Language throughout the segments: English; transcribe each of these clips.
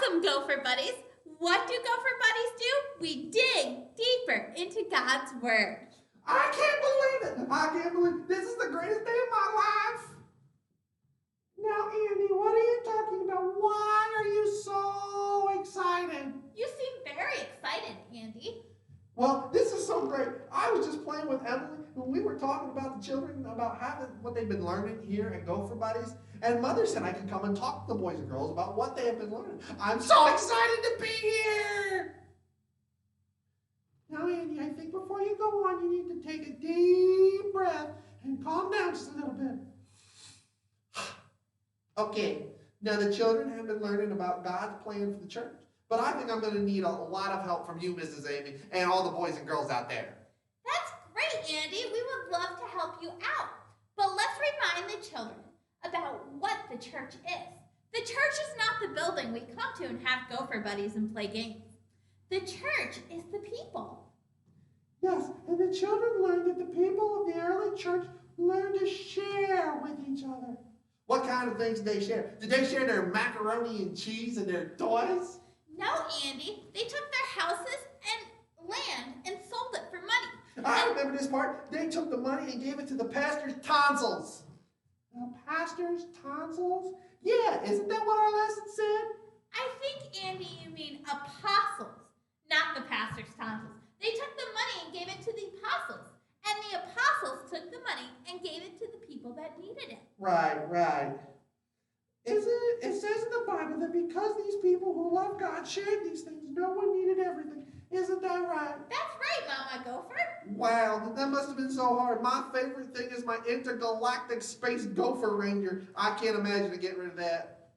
Awesome, Gopher Buddies! What do Gopher Buddies do? We dig deeper into God's Word. I can't believe it! I can't believe it. This is the greatest day of my life! Now, Andy, what are you talking about? Why are you so excited? You seem very excited, Andy. Well, this is so great. I was just playing with Emily when we were talking about the children, about what they've been learning here at Gopher Buddies. And Mother said I could come and talk to the boys and girls about what they have been learning. I'm so excited to be here! Now, Andy, I think before you go on, you need to take a deep breath and calm down just a little bit. Okay, now the children have been learning about God's plan for the church. But I think I'm going to need a lot of help from you, Mrs. Amy, and all the boys and girls out there. That's great, Andy. We would love to help you out. But let's remind the children about what the church is. The church is not the building we come to and have Gopher Buddies and play games. The church is the people. Yes, and the children learned that the people of the early church learned to share with each other. What kind of things did they share? Did they share their macaroni and cheese and their toys? No, Andy. They took their houses and land and sold it for money. I remember this part. They took the money and gave it to the pastor's tonsils. The pastor's tonsils? Yeah, isn't that what our lesson said? I think, Andy, you mean apostles, not the pastor's tonsils. They took the money and gave it to the apostles. And the apostles took the money and gave it to the people that needed it. Right. It says in the Bible that because these people who love God shared these things, no one needed everything. Isn't that right? That's right, Mama Gopher. Wow, that must have been so hard. My favorite thing is my intergalactic space gopher ranger. I can't imagine to get rid of that.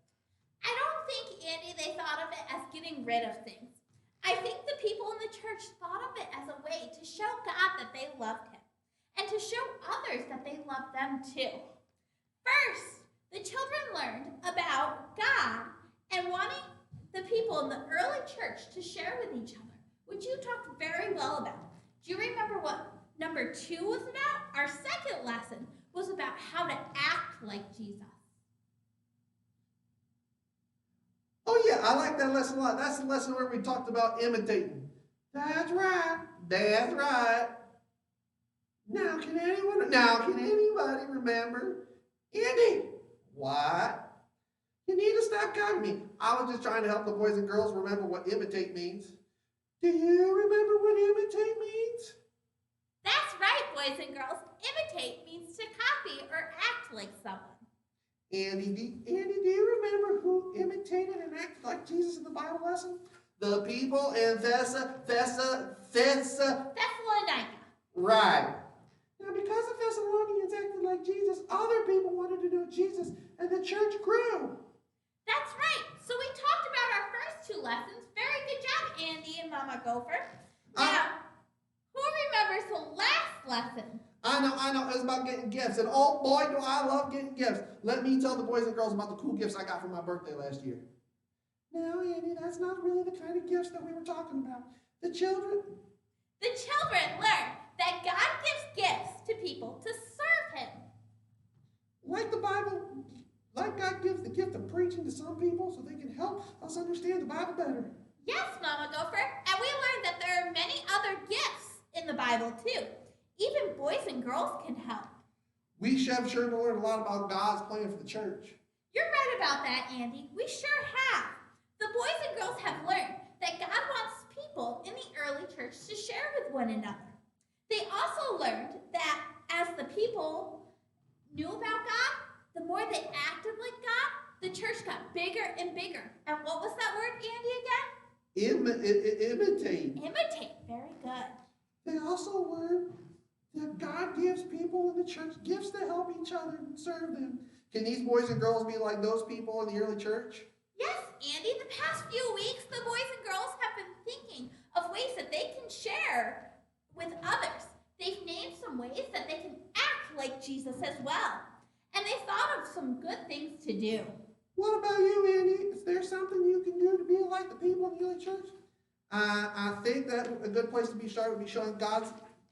I don't think, Andy, they thought of it as getting rid of things. I think the people in the church thought of it as a way to show God that they loved him and to show others that they loved them too. First, the children learned about God and wanting the people in the early church to share with each other, which you talked very well about. Do you remember what number 2 was about? Our second lesson was about how to act like Jesus. Oh yeah, I like that lesson a lot. That's the lesson where we talked about imitating. That's right. Now can anybody remember? Andy, what? You need to stop copying me. I was just trying to help the boys and girls remember what imitate means. Do you remember what imitate means? That's right, boys and girls. Imitate means to copy or act like someone. Andy, do you remember who imitated and acted like Jesus in the Bible lesson? The people in Thessalonica. Right. Now, because the Thessalonians acted like Jesus, other people wanted to know Jesus, and the church grew. That's right. So we talked about our first 2 lessons. Very good job, Andy and Mama Gopher. Now, who remembers the last lesson? I know. It was about getting gifts. And oh boy, do I love getting gifts. Let me tell the boys and girls about the cool gifts I got for my birthday last year. No, Andy, that's not really the kind of gifts that we were talking about. The children learned that God gives gifts to people to serve him. Like the Bible, like God gives the gift of preaching to some people so they can help us understand the Bible better. Yes, Mama Gopher. And we learned that there are many other gifts in the Bible too. Even boys and girls can help. We have sure to learn a lot about God's plan for the church. You're right about that, Andy. We sure have. The boys and girls have learned that God wants people in the early church to share with one another. They also learned that as the people knew about God, the more they acted like God, the church got bigger and bigger. And what was that word, Andy, again? Imitate. Imitate. Very good. They also learned that God gives people in the church gifts to help each other and serve them. Can these boys and girls be like those people in the early church? Yes, Andy. The past few weeks, the boys and girls have been thinking of ways that they can share with others. They've named some ways that they can act like Jesus as well. And they thought of some good things to do. What about you, Andy? Is there something you can do to be like the people in the early church? I think that a good place to be started would be showing God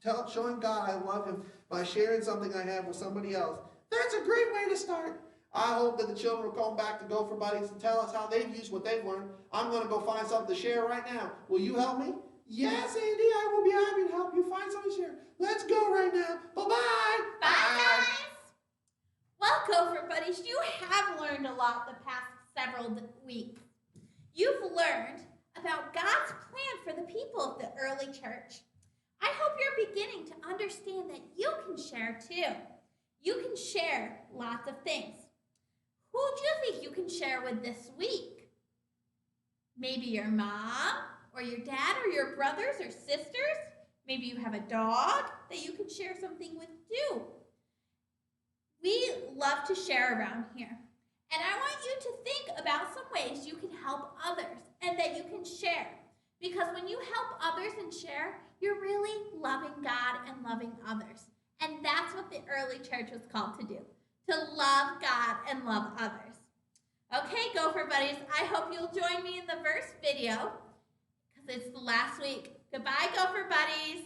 I love him by sharing something I have with somebody else. That's a great way to start. I hope that the children will come back to Gopher Buddies and tell us how they've used what they've learned. I'm going to go find something to share right now. Will you help me? Yes, Andy, I will be happy to help you find something to share. Let's go right now. Bye-bye. Bye, guys. Well, Gopher Buddies, you have learned a lot the past several weeks. You've learned about God's plan for the people of the early church. I hope you're beginning to understand that you can share too. You can share lots of things. Who do you think you can share with this week? Maybe your mom or your dad or your brothers or sisters. Maybe you have a dog that you can share something with too. We love to share around here. And I want you to think about some ways you can help others and that you can share. Because when you help others and share, you're really loving God and loving others. And that's what the early church was called to do, to love God and love others. Okay, Gopher Buddies, I hope you'll join me in the verse video because it's the last week. Goodbye, Gopher Buddies.